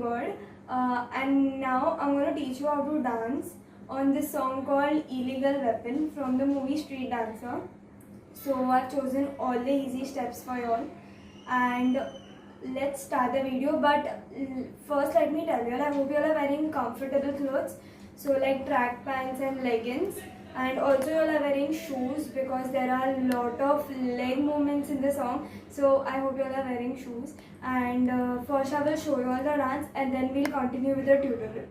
Bird, and now I'm going to teach you how to dance on this song called Illegal Weapon from the movie Street Dancer. So I've chosen all the easy steps for you all, and let's start the video. But first let me tell you all, I hope you all are wearing comfortable clothes, so like track pants and leggings, and also you all are wearing shoes because there are a lot of leg movements in the song. So I hope you all are wearing shoes, and first I will show you all the dance and then we'll continue with the tutorial.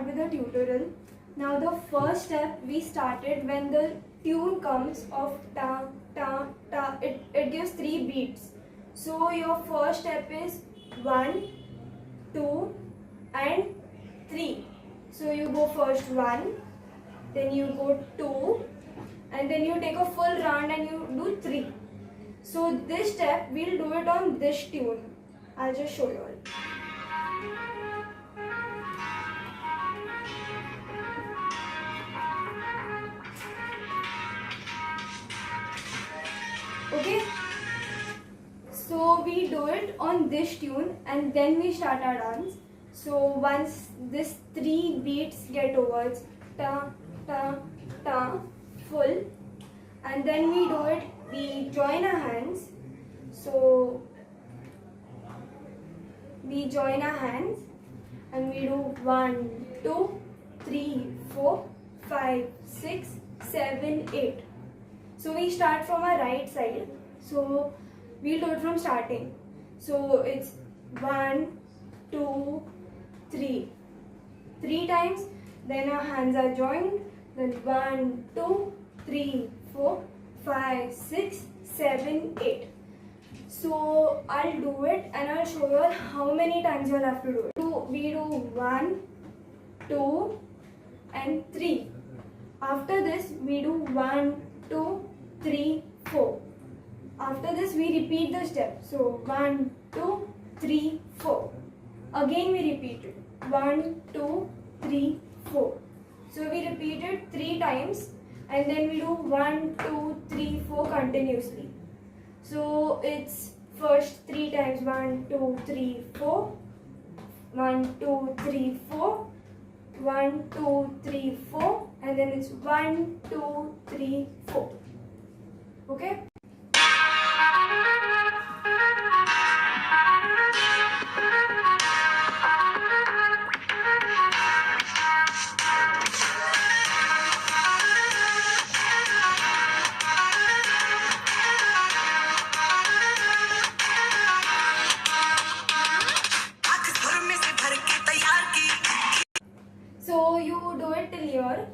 With the tutorial. Now the first step we started when the tune comes of ta ta ta, it gives 3 beats. So your first step is 1, 2 and 3. So you go first 1, then you go 2, and then you take a full round and you do 3. So this step we'll do it on this tune. I'll just show you all. Okay, so we do it on this tune and then we start our dance. So once this 3 beats get over, it's ta ta ta full, and then we do it, we join our hands. So we join our hands and we do 1, 2, 3, 4, 5, 6, 7, 8. So we start from our right side. So we'll do it from starting. So it's 1, 2, 3. 3 times. Then our hands are joined. Then 1, 2, 3, 4, 5, 6, 7, 8. So I'll do it and I'll show you all how many times you'll have to do it. So we do 1, 2 and 3. After this we do 1, 2, 3, 4. After this we repeat the step. So 1, 2, 3, 4. Again we repeat it. 1, 2, 3, 4. So we repeat it 3 times and then we do 1, 2, 3, 4 continuously. So it's first 3 times 1, 2, 3, 4. 1, 2, 3, 4. 1, 2, 3, 4. And then it's 1, 2, 3, 4. Okay? So you do it till here,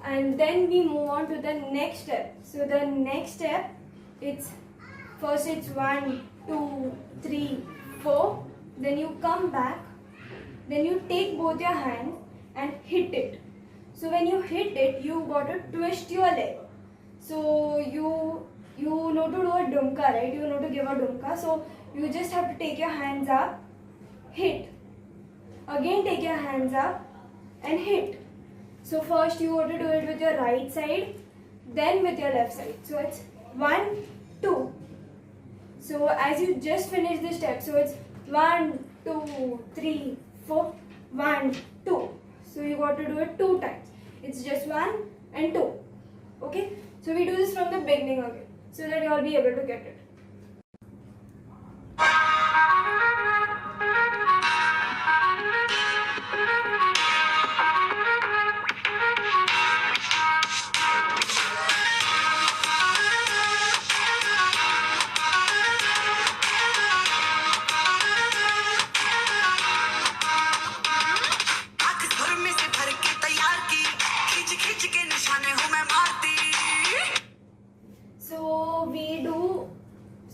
and then we move on to the next step. So the next step, it's 1, 2, 3, 4. Then you come back. Then you take both your hands and hit it. So when you hit it, you got to twist your leg. So you know to do a dumka, right? You know to give a dumka. So you just have to take your hands up, hit. Again take your hands up and hit. So first you want to do it with your right side, then with your left side. So it's 1, 2. So as you just finished the step, so it's 1, 2, 3, 4, 1, 2. So you got to do it 2 times. It's just 1 and 2. Okay. So we do this from the beginning again, so that you all be able to get it.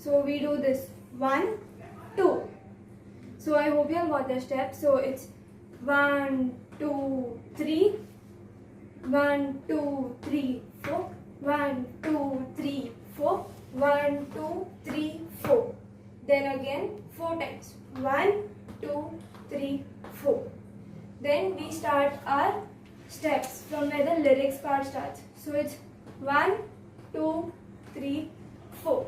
So we do this 1, 2. So I hope you have got the steps. So it's 1, 2, 3. 1, 2, 3, 4. 1, 2, 3, 4. 1, 2, 3, 4. Then again 4 times. 1, 2, 3, 4. Then we start our steps from where the lyrics part starts. So it's 1, 2, 3, 4.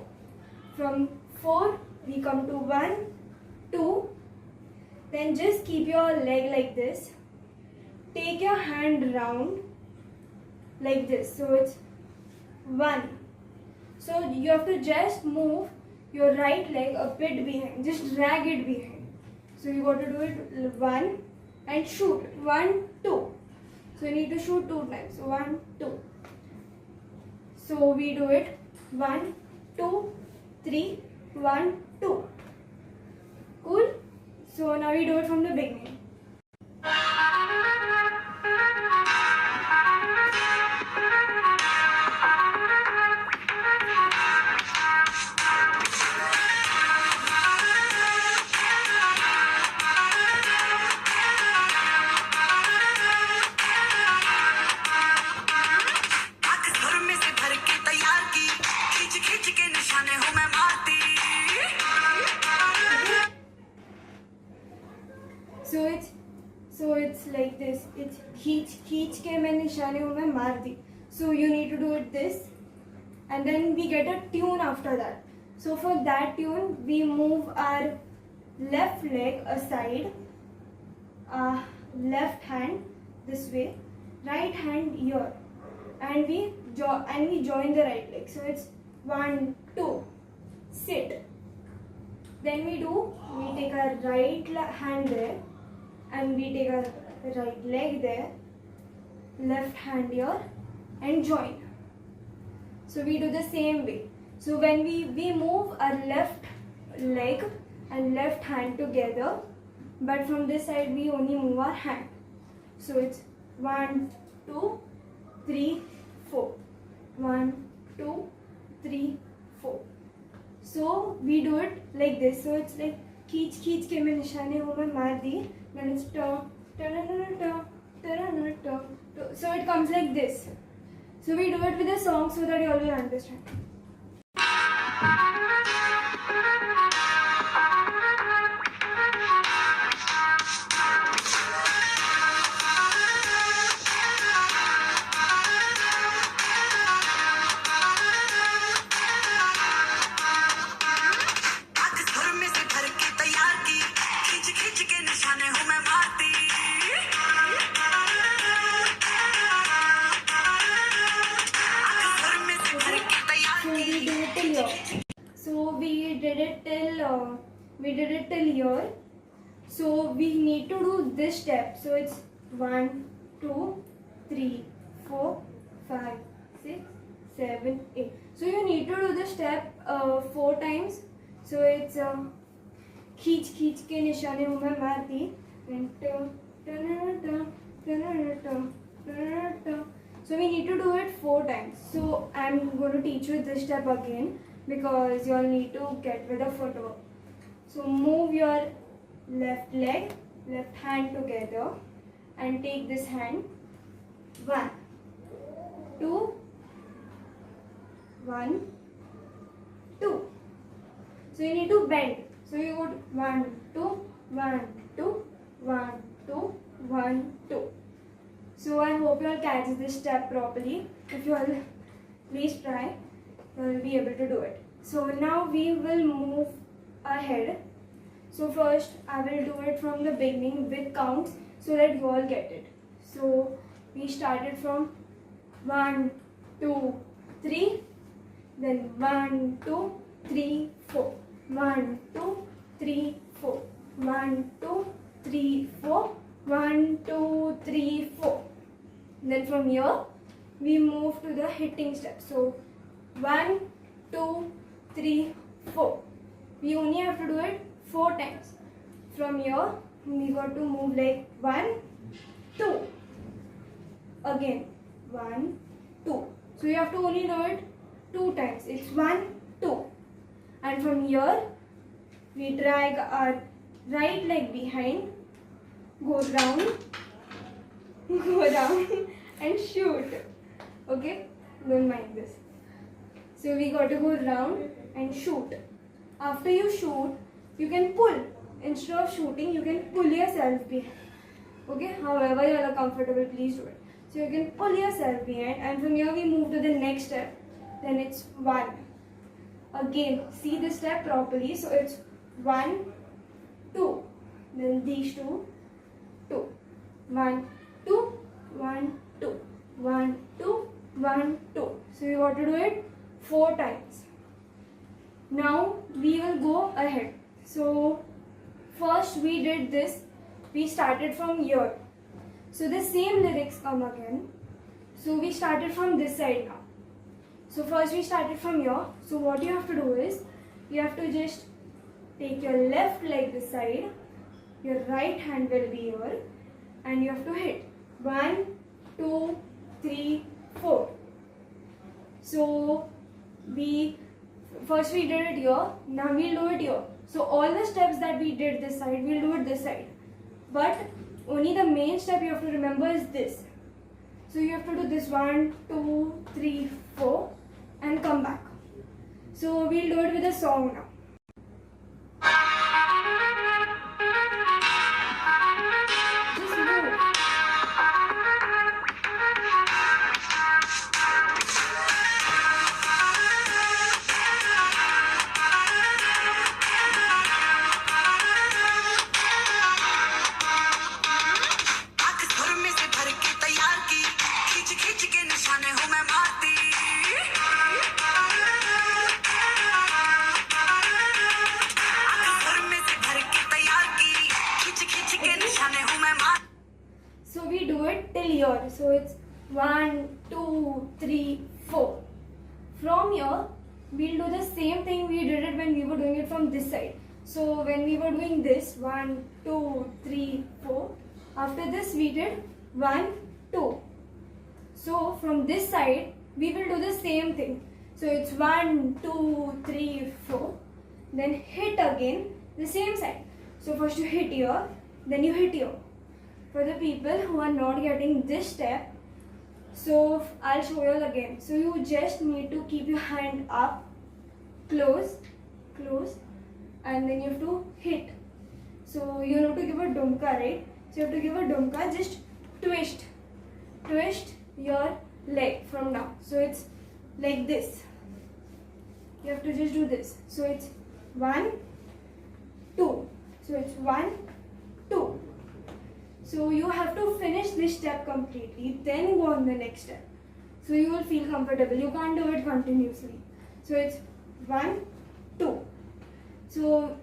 From 4 we come to 1, 2. Then just keep your leg like this. Take your hand round like this. So it's 1. So you have to just move your right leg a bit behind. Just drag it behind. So you got to do it 1 and shoot. 1, 2. So you need to shoot 2 times. So 1, 2. So we do it 1, 2, 3, 1, 2. Cool? So now we do it from the beginning. So it's like this. It's खींच के मैं निशानियों में मार दी. So you need to do it this, and then we get a tune after that. So for that tune, we move our left leg aside, left hand this way, right hand here, and we join the right leg. So it's 1, 2, sit. Then we take our right hand there, and we take our right leg there, left hand here, and join. So we do the same way. So when we move our left leg and left hand together, but from this side we only move our hand. So it's 1, 2, 3, 4. 1, 2, 3, 4. So we do it like this. So it's like खींच के मैं निशाने वो मैं मार दी. Then it's turn. So it comes like this. So we do it with a song so that you all will understand. So we did it till here. So we need to do this step. So it's 1, 2, 3, 4, 5, 6, 7, 8. So you need to do this step 4 times. So it's खींच के निशाने में मार दी. So we need to do it 4 times. So I'm going to teach you this step again, because you all need to get with the footwork. So move your left leg, left hand together, and take this hand. 1, 2, 1, 2. So you need to bend. So you go 1, 2, 1, 2, 1, 2, 1, 2. So I hope you all catch this step properly. If you all please try, you will be able to do it. So now we will move ahead. So first I will do it from the beginning with counts so that you all get it. So we started from 1, 2, 3. Then 1, 2, 3, 4. 1, 2, 3, 4. 1, 2, 3, 4. 1, 2, 3, 4. Then from here we move to the hitting step. So 1, 2, 3, 4. We only have to do it 4 times. From here we got to move like 1, 2. Again 1, 2. So you have to only do it 2 times. It's 1, 2. and from here we drag our right leg behind, go round, go down and shoot. Okay, don't mind this. So we got to go round and shoot. After you shoot, you can pull. Instead of shooting, you can pull yourself behind. Okay, however you are comfortable, please do it. So you can pull yourself behind, and from here we move to the next step. Then it's 1. Again, see this step properly. So it's 1, 2. Then these 2, 2. 1, 2, 1, 2. 1, 2, 1, 2. So you got to do it 4 times. Now we will go ahead. So first we did this. We started from here. So the same lyrics come again. So we started from this side now. So first we started from here. So what you have to do is, you have to just take your left leg this side, your right hand will be here, and you have to hit 1, 2, 3, 4. So first we did it here, now we'll do it here. So all the steps that we did this side, we'll do it this side. But only the main step you have to remember is this. So you have to do this 1, 2, 3, 4 and come back. So we'll do it with a song now. Just move. So we do it till here. So it's 1, 2, 3, 4. From here, we'll do the same thing we did it when we were doing it from this side. So when we were doing this, 1, 2, 3, 4. After this, we did 1, 2. So from this side, we will do the same thing. So it's 1, 2, 3, 4. Then hit again the same side. So first you hit here, then you hit here. For the people who are not getting this step, so I'll show you again. So you just need to keep your hand up, close, close, and then you have to hit. So you have to give a dumka, right? So you have to give a dumka, just twist your leg from now. So it's like this. You have to just do this. So it's 1, 2. So it's 1, 2. So you have to finish this step completely, then go on the next step. So you will feel comfortable. You can't do it continuously. So it's 1, 2. So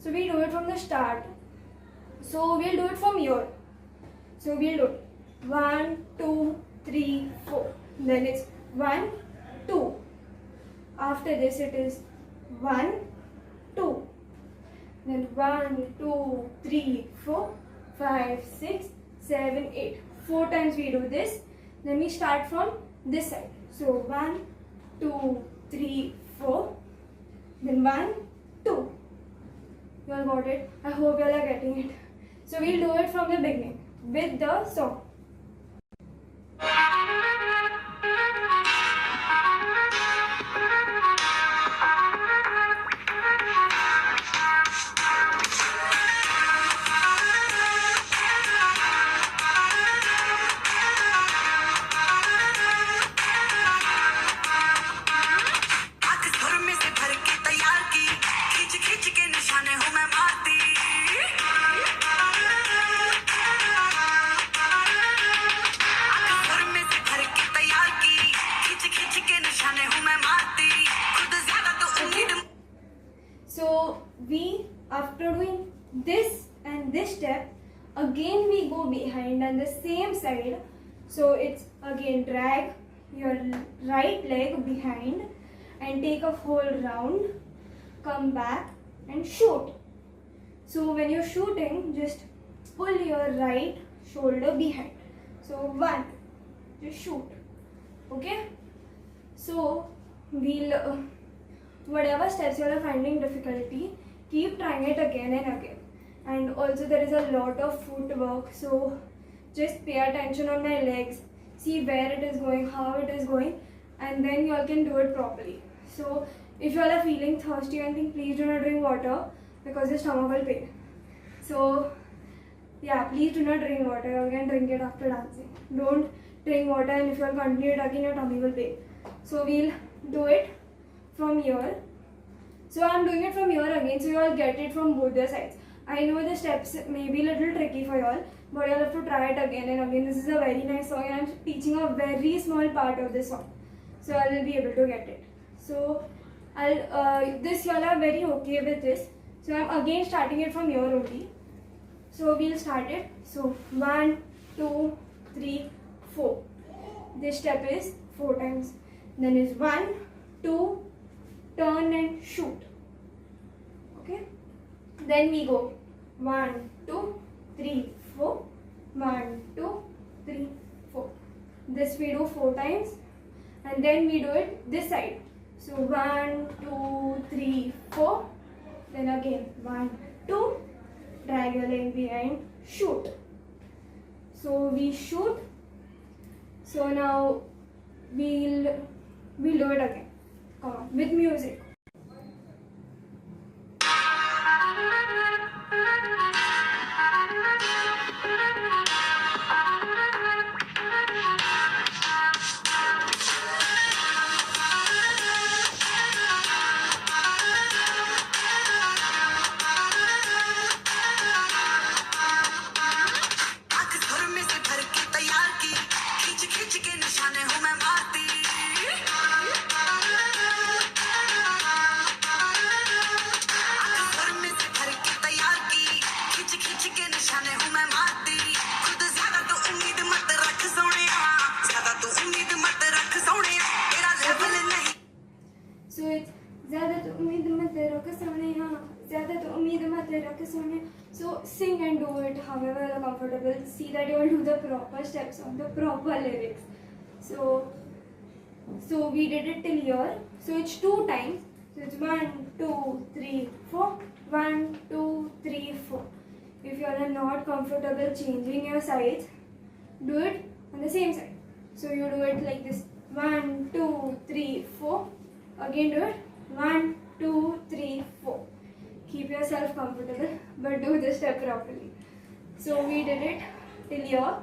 we do it from the start. So we'll do it from here. So we'll do it 1, 2, 3, 4. Then it's 1, 2. After this it is 1, 2. Then 1, 2, 3, 4, 5, 6, 7, 8. 4 times we do this. Then we start from this side. So 1, 2, 3, 4. Then 1, 2. You all got it? I hope you all are getting it. So we'll do it from the beginning with the song. So we, after doing this and this step, again we go behind on the same side. So it's again drag your right leg behind and take a whole round, come back and shoot. So when you're shooting, just pull your right shoulder behind. So 1, just shoot. Okay? So we'll whatever steps you are finding difficulty, keep trying it again and again. And also there is a lot of footwork, so just pay attention on my legs, see where it is going, how it is going, and then you all can do it properly. So if you all are feeling thirsty or anything, please do not drink water because your stomach will pain. So yeah, please do not drink water. You can drink it after dancing. Don't drink water, and if you all continue it again, your tummy will pain. So we'll do it from here. So I'm doing it from here again, so you all get it from both the sides. I know the steps may be a little tricky for you all, but you all have to try it again and again. This is a very nice song, and I'm teaching a very small part of this song, so I will be able to get it. So this you all are very okay with this. So I'm again starting it from here only. So we'll start it. So 1, 2, 3, 4. This step is 4 times. Then is 1, 2, turn and shoot. Okay. Then we go 1, 2, 3, 4. 1, 2, 3, 4. This we do 4 times, and then we do it this side. So 1, 2, 3, 4. Then again 1, 2. Drag your leg behind, shoot. So we shoot. So now we'll do it again. Come on, with music. So it's ज़्यादा तो उम्मीद मत रख सोनिया, ज़्यादा तो उम्मीद मत रख Sonia. So sing and do it however you're comfortable. See that you all do the proper steps on the proper lyrics. So we did it till here. So it's 2 times. So it's 1, 2, 3, 4. 1, 2, 3, 4. If you all are not comfortable changing your sides, do it on the same side. So you do it like this. 1, 2, 3, 4. Again do it. 1, 2, 3, 4. Keep yourself comfortable, but do this step properly. So we did it till here.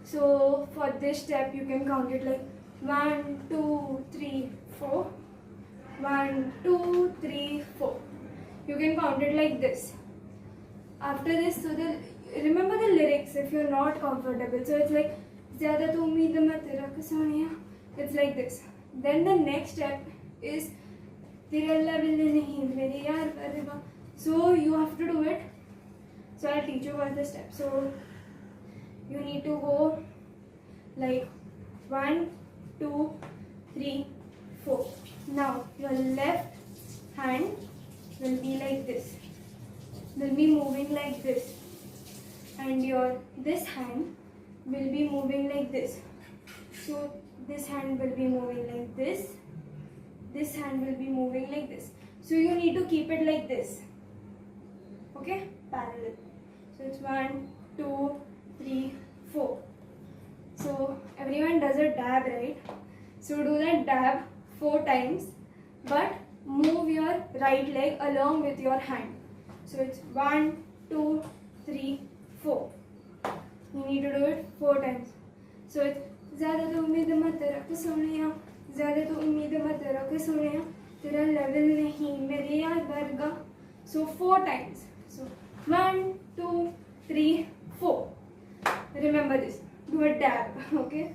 So for this step you can count it like 1, 2, 3, 4. 1, 2, 3, 4. You can count it like this. After this, so remember the lyrics if you're not comfortable. So it's like ज़्यादा तो उम्मीद मत रख Sonia. It's like this. Then the next step is तेरे अल्लाह बिल्ले नहीं मेरे यार करेगा. So you have to do it. So I'll teach you about the step. So you need to go like 1, 2, 3, 4. Now your left hand will be like this. Will be moving like this, and your this hand will be moving like this. So this hand will be moving like this. This hand will be moving like this. So you need to keep it like this. Okay, parallel. So it's 1, 2, 3, 4. So everyone does a dab, right? So do that dab 4 times, but move your right leg along with your hand. So it's 1, 2, 3, 4. You need to do it 4 times. So it's ज़्यादा तो उम्मीद मत रख सोनिया, ज़्यादा तो उम्मीद मत रख सोनिया, तेरा लेवल नहीं मेरे यार वर्गा. So 4 times. So 1, 2, 3, 4. Remember this. Do a dab. Okay.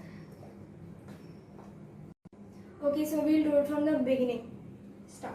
Okay. So we'll do it from the beginning. Start.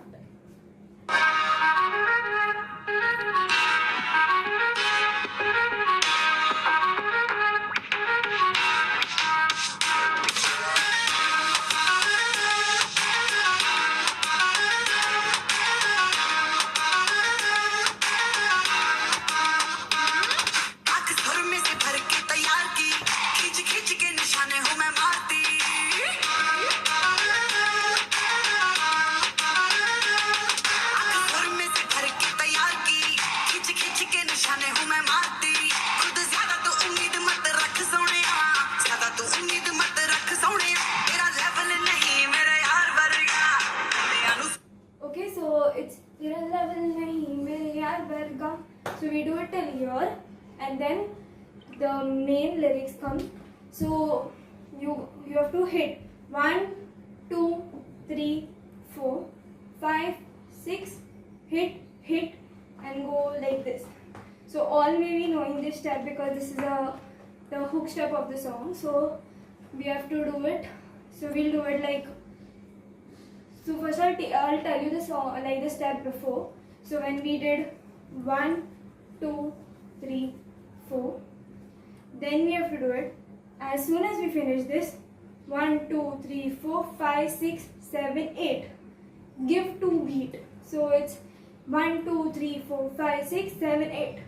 here, and then the main lyrics come. So you have to hit 1, 2, 3, 4, 5, 6, hit, and go like this. So all may be knowing this step because this is the hook step of the song. So we have to do it. So we'll do it like. So first I'll tell you the song, like the step before. So when we did 1, 2, 3, 4, then we have to do it. As soon as we finish this, 1, 2, 3, 4, 5, 6, 7, 8. Give 2 beat. So it's 1, 2, 3, 4, 5, 6, 7, 8.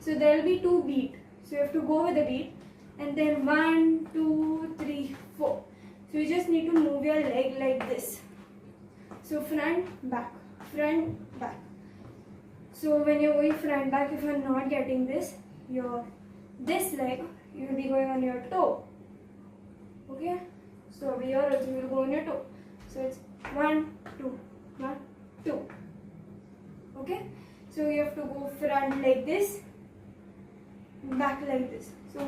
So there will be 2 beat. So you have to go with the beat. And then 1, 2, 3, 4. So you just need to move your leg like this. So front, back, front, back. So when you're going front, back, if you're not getting this leg, you will be going on your toe. Okay? So over here also you will go on your toe. So it's 1, 2, 1, 2. Okay? So you have to go front like this, back like this. So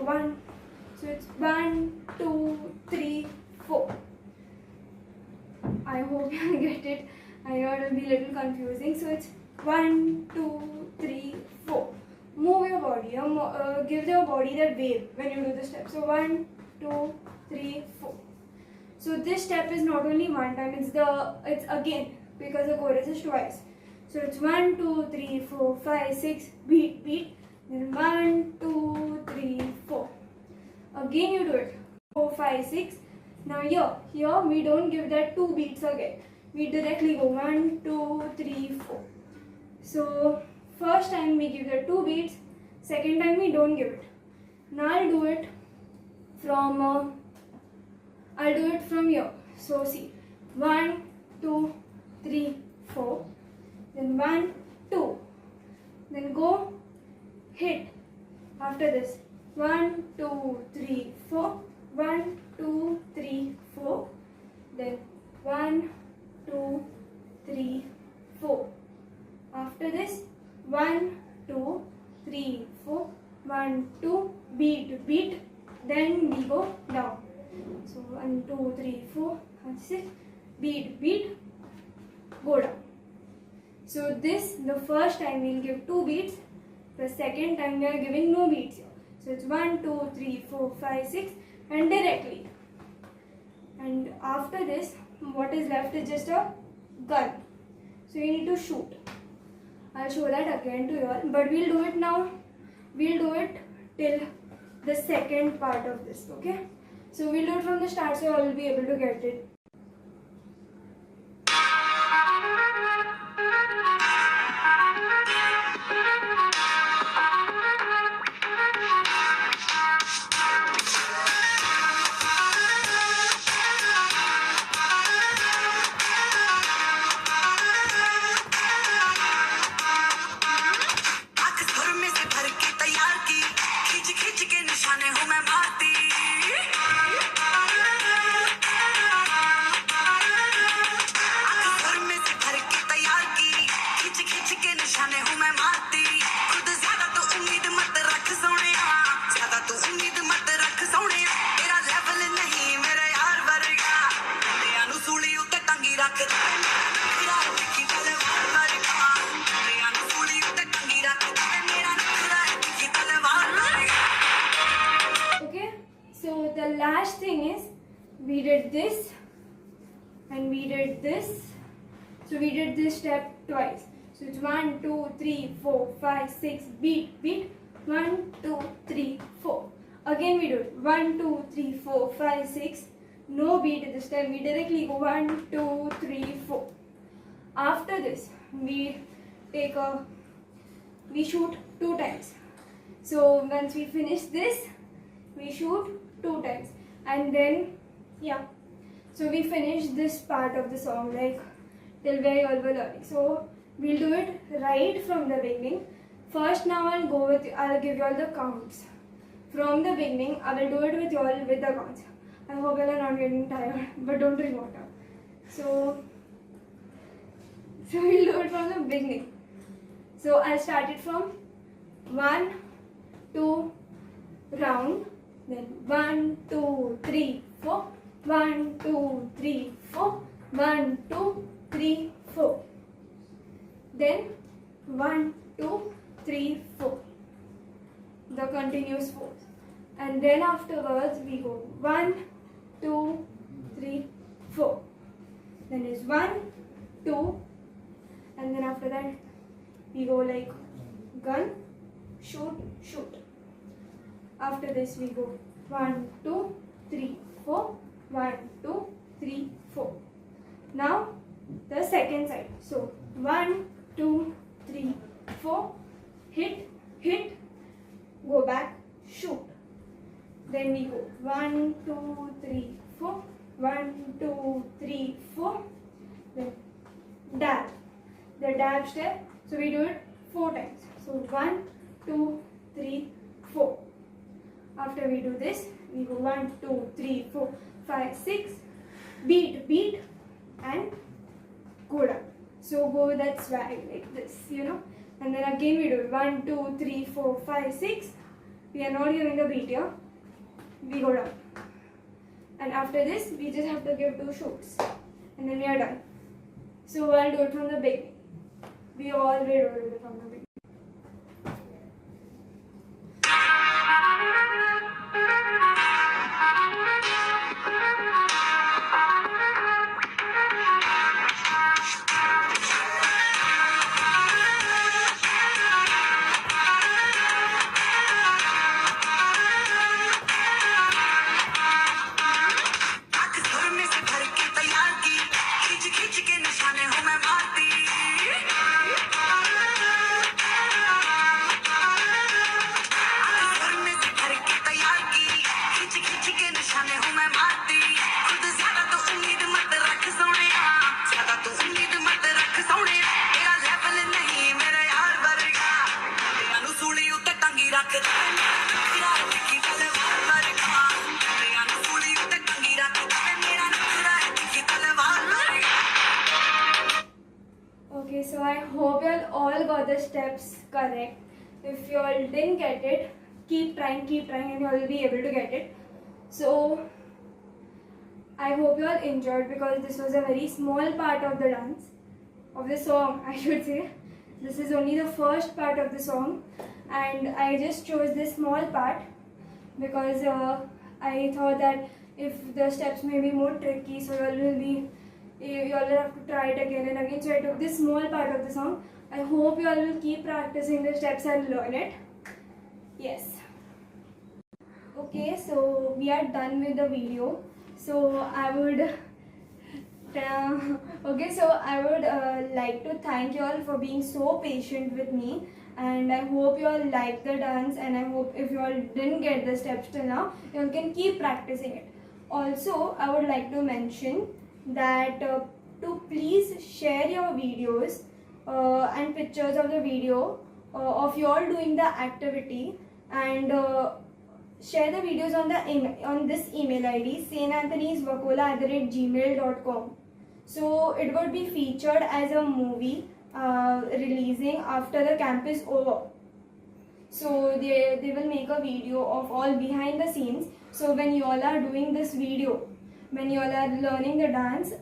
it's 1, 2, 3, 4. I hope you get it. I know it will be a little confusing. So it's 1, 2, 3, 4. Move your body. Give your body that wave when you do the step. So 1, 2, 3, 4. So this step is not only one time. It's again because the chorus is twice. So it's 1, 2, 3, 4, 5, 6. Beat. Then 1, 2, 3, 4. Again you do it. 4, 5, 6. Now here we don't give that 2 beats again. We directly go 1, 2, 3, 4. So first time we give the 2 beats. Second time we don't give it. Now I'll do it from here. So see, 1, 2, 3, 4. Then 1, 2. Then go hit. After this, 1, 2, 3, 4. 1, 2, 3, 4. Then 1, 2, 3, 4. After this, 1, 2, 3, 4. 1, 2, beat. Then we go down. So 1, 2, 3, 4, 5, 6. Beat, go down. So this, the first time we'll give 2 beats. The second time we are giving no beats here. So it's 1, 2, 3, 4, 5, 6. And directly. And after this, what is left is just a gun. So you need to shoot. I'll show that again to you all, but we'll do it now. We'll do it till the second part of this, okay? So we'll do it from the start so you all will be able to get it. Okay, so the last thing is we did this and we did this. So we did this step twice. So it's 1, 2, 3, 4, 5, 6. Beat. 1, 2, 3, 4. Again we do it. 1, 2, 3, 4, 5, 6. No beat this time. We directly go 1, 2, 3, 4. After this, we shoot 2 times. So once we finish this, we shoot 2 times, and then so we finish this part of the song, like till where you all were learning. So we'll do it right from the beginning. First, now I'll give you all the counts from the beginning. I will do it with you all with the counts. I hope you all are not getting tired, but don't drink water. So we'll do it from the beginning. So I'll start it from 1, 2, round, then 1, 2, 3, 4, 1, 2, 3, 4, 1, 2, 3, 4. Then 1, 2, 3, 4. The continuous 4. And then afterwards we go 1, 2, 3, 4. Then is 1, 2, and then after that we go like gun, shoot, shoot. After this we go 1, 2, 3, 4, 1, 2, 3, 4. Now the second side. So 1, 2, 3, 4, hit, hit, go back, shoot. Then we go 1, 2, 3, 4, 1, 2, 3, 4. Then dab, the dab step. So we do it 4 times. So 1, 2, 3, 4. After we do this, we go 1, 2, 3, 4, 5, 6. Beat, beat, and go down. So go with that swag like this, you know. And then again we do 1, 2, 3, 4, 5, 6. We are not giving a beat here. We go down. And after this, we just have to give 2 shoots. And then we are done. So I'll do it from the beginning. We always do it from the beginning. Okay, so I hope you all got the steps correct. If you all didn't get it, keep trying, and you all will be able to get it. So I hope you all enjoyed, because this was a very small part of the dance, of the song I should say. This is only the first part of the song, and I just chose this small part because I thought that if the steps may be more tricky, so you all will have to try it again and again. So I took this small part of the song. I hope you all will keep practicing the steps and learn it. Yes. Okay, so we are done with the video. So I would like to thank you all for being so patient with me, and I hope you all like the dance, and I hope if you all didn't get the steps till now, you all can keep practicing it. Also, I would like to mention that to please share your videos and pictures of the video of you all doing the activity, and share the videos on this email ID, santanthonysvakola@gmail.com. So it would be featured as a movie releasing after the camp is over. So they will make a video of all behind the scenes. So when you all are doing this video, when you all are learning the dance,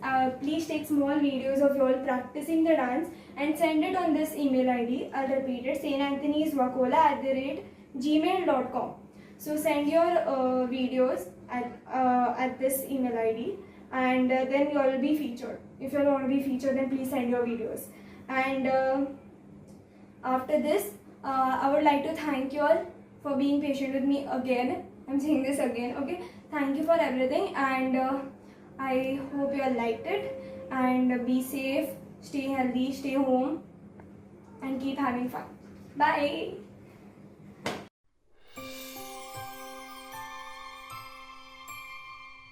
please take small videos of you all practicing the dance and send it on this email ID. I'll repeat it, santanthonysvakola@gmail.com. So send your videos at this email ID, and then you all will be featured. If you all want to be featured, then please send your videos. And after this, I would like to thank you all for being patient with me again. I'm saying this again, okay? Thank you for everything, and I hope you all liked it. And be safe, stay healthy, stay home, and keep having fun. Bye.